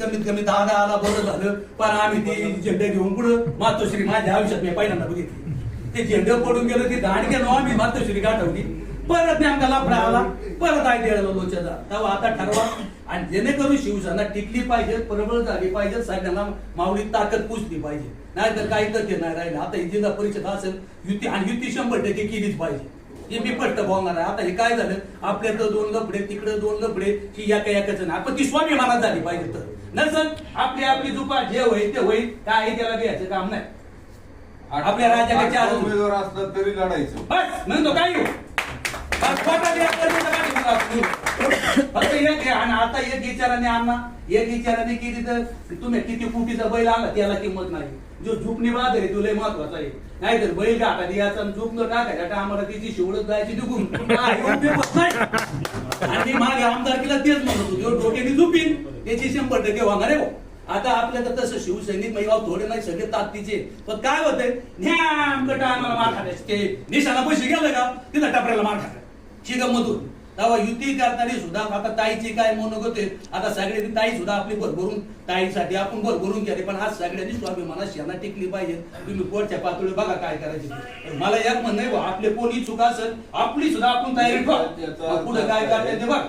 कमीत कमी 10 बरं झालं. पण आम्ही ते झेंडे घेऊन पुढं मातोश्री माझ्या आयुष्यात मी पहिल्यांदा बघितली. ते झेंडे पडून गेलो, ती दांड गेलो आम्ही मातोश्री गाठवली. परत नेमका लफडा आला, परत आयडिया लोच्याचा. तेव्हा आता ठरवा आणि जेणेकरून शिवसेना टिकली पाहिजे, प्रबळ झाली पाहिजे, सगळ्यांना माऊली ताकद पुसली पाहिजे. नाहीतर काही तथ्य नाही राहिलं. आता ही जिल्हा परिषद असेल युती, आणि युती 100% केलीच पाहिजे. हे मी स्पष्ट बोलणार आहे. आता हे काय झालं, आपल्याकडे 2 लफडे, तिकडे 2 लफडे, ही एकाच नाही. पण ती स्वाभिमानात झाली पाहिजे. तर नसल आपली जुपा जे होईल ते होईल, काय त्याला घ्यायचं काम नाही. आपल्या राज्याकडे 4 उमेदवार असलं तरी लढायचं, बस म्हणतो काय येऊ फक्त एक. आणि आता एक विचाराने आणा, एक विचाराने केली तर तुम्ही किती फुटीचा बैल आला त्याला किंमत नाही. जो झुकणी बाद आहे तुला महत्वाचा आहे. नाहीतर बैल घाटा याचा झुक न टाकायचा आम्हाला तिची शिवडत जायची दुखून आणि मागे आमदारकीला तेच म्हणत होतो, डोक्याने झुपीन त्याची 100% होणार आहे. आता आपल्याला तसं शिवसैनिक महिला थोडे नाही, सगळे ताकदीचे. पण काय होतंय, आम्हाला मार खायचे निशाणा पैसे गेलं का तिथं टपऱ्याला मार खायचा ही गंमत होती. तेव्हा युती करणारी सुद्धा आता ताईची काय मनोगत आहे. आता सगळ्यांनी ताई सुद्धा आपली भरभरून ताईसाठी आपण भरभरून केले. पण आज सगळ्यांनी स्वाभिमानात शेणा टिकली पाहिजे. तुम्ही कोणत्या पातळी बघा काय करायचे. मला यात म्हणणं आहे, आपले कोणी चुका असेल आपली सुद्धा आपण तयारी ठेवा. पुढे काय करता ते बघा.